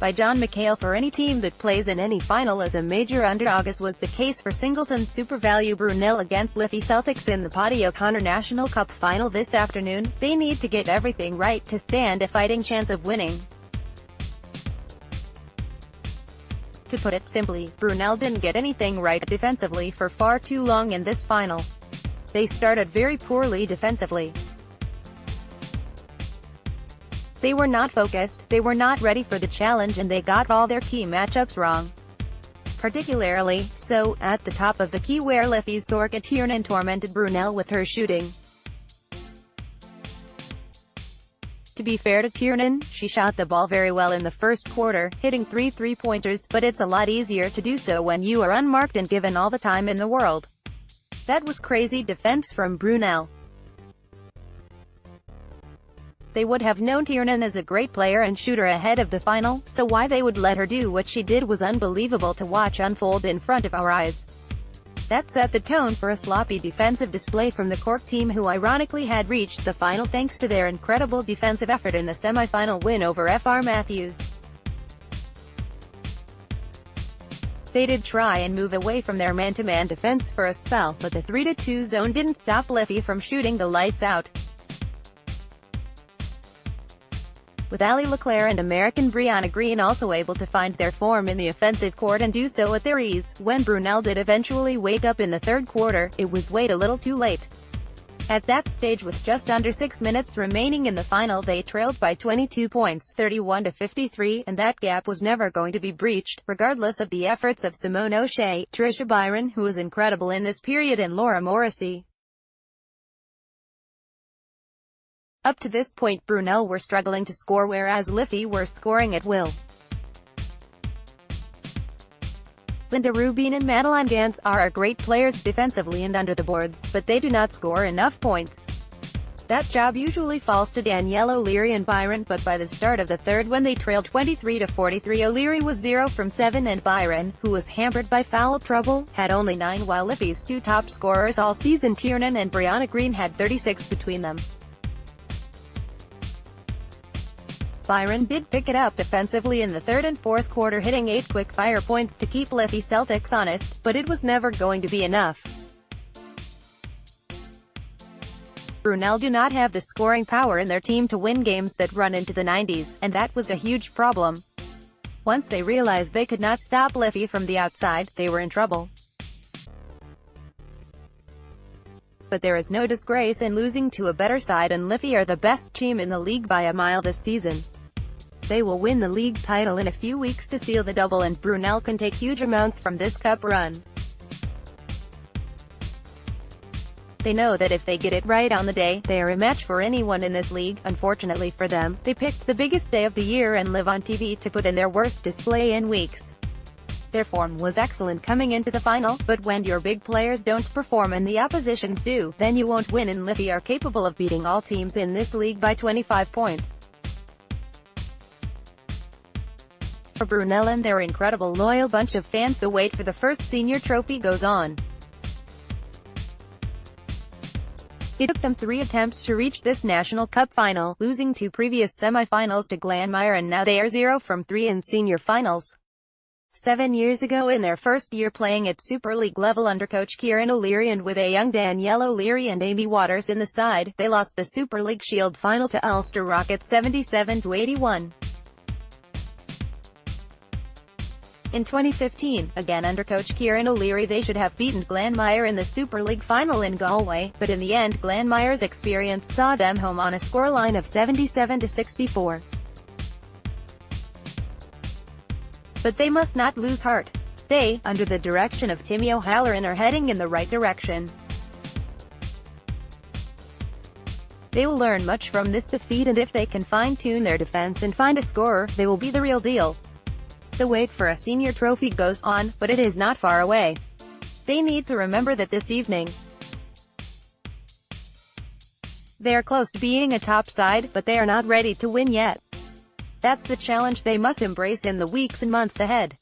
by John McHale FOR any team that plays in any final as a major underdog, as was the case for Singleton's SuperValu Brunell against Liffey Celtics in the Paudie O'Connor National Cup final this afternoon. They need to get everything right to stand a fighting chance of winning. To put it simply, Brunell didn't get anything right defensively for far too long in this final. They started very poorly defensively. They were not focused, they were not ready for the challenge, and they got all their key matchups wrong. Particularly so at the top of the key, where Liffey's Sorka Tiernan tormented Brunell with her shooting. To be fair to Tiernan, she shot the ball very well in the first quarter, hitting 3 three-pointers, but it's a lot easier to do so when you are unmarked and given all the time in the world. That was crazy defense from Brunell. They would have known Tiernan as a great player and shooter ahead of the final, so why they would let her do what she did was unbelievable to watch unfold in front of our eyes. That set the tone for a sloppy defensive display from the Cork team, who ironically had reached the final thanks to their incredible defensive effort in the semi-final win over FR Matthews. They did try and move away from their man-to-man defense for a spell, but the 3-2 zone didn't stop Liffey from shooting the lights out. With Ali Leclerc and American Brianna Green also able to find their form in the offensive court and do so at their ease, when Brunell did eventually wake up in the third quarter, it was way a little too late. At that stage, with just under 6 minutes remaining in the final, they trailed by 22 points, 31-53, and that gap was never going to be breached, regardless of the efforts of Simone O'Shea, Trisha Byron, who was incredible in this period, and Laura Morrissey. Up to this point, Brunell were struggling to score, whereas Liffey were scoring at will. Linda Rubin and Madeline Gantz are great players defensively and under the boards, but they do not score enough points. That job usually falls to Danielle O'Leary and Byron, but by the start of the third, when they trailed 23-43, O'Leary was 0 from 7 and Byron, who was hampered by foul trouble, had only 9, while Liffey's two top scorers all season, Tiernan and Brianna Green, had 36 between them. Byron did pick it up defensively in the third and fourth quarter, hitting 8 quick-fire points to keep Liffey Celtics honest, but it was never going to be enough. Brunell do not have the scoring power in their team to win games that run into the 90s, and that was a huge problem. Once they realized they could not stop Liffey from the outside, they were in trouble. But there is no disgrace in losing to a better side, and Liffey are the best team in the league by a mile this season. They will win the league title in a few weeks to seal the double, and Brunell can take huge amounts from this cup run. They know that if they get it right on the day, they are a match for anyone in this league. Unfortunately for them, they picked the biggest day of the year and live on TV to put in their worst display in weeks. Their form was excellent coming into the final, but when your big players don't perform and the oppositions do, then you won't win, and Liffey are capable of beating all teams in this league by 25 points. For Brunell and their incredible loyal bunch of fans, the wait for the first senior trophy goes on. It took them 3 attempts to reach this National Cup final, losing 2 previous semi-finals to Glanmire, and now they are 0 from 3 in senior finals. 7 years ago, in their first year playing at Super League level under coach Kieran O'Leary and with a young Danielle O'Leary and Amy Waters in the side, they lost the Super League Shield final to Ulster Rockets 77-81. In 2015, again under coach Kieran O'Leary, they should have beaten Glanmire in the Super League final in Galway, but in the end Glanmire's experience saw them home on a scoreline of 77-64. But they must not lose heart. They, under the direction of Timmy O'Halloran, are heading in the right direction. They will learn much from this defeat, and if they can fine-tune their defense and find a scorer, they will be the real deal. The wait for a senior trophy goes on, but it is not far away. They need to remember that this evening, they are close to being a top side, but they are not ready to win yet. That's the challenge they must embrace in the weeks and months ahead.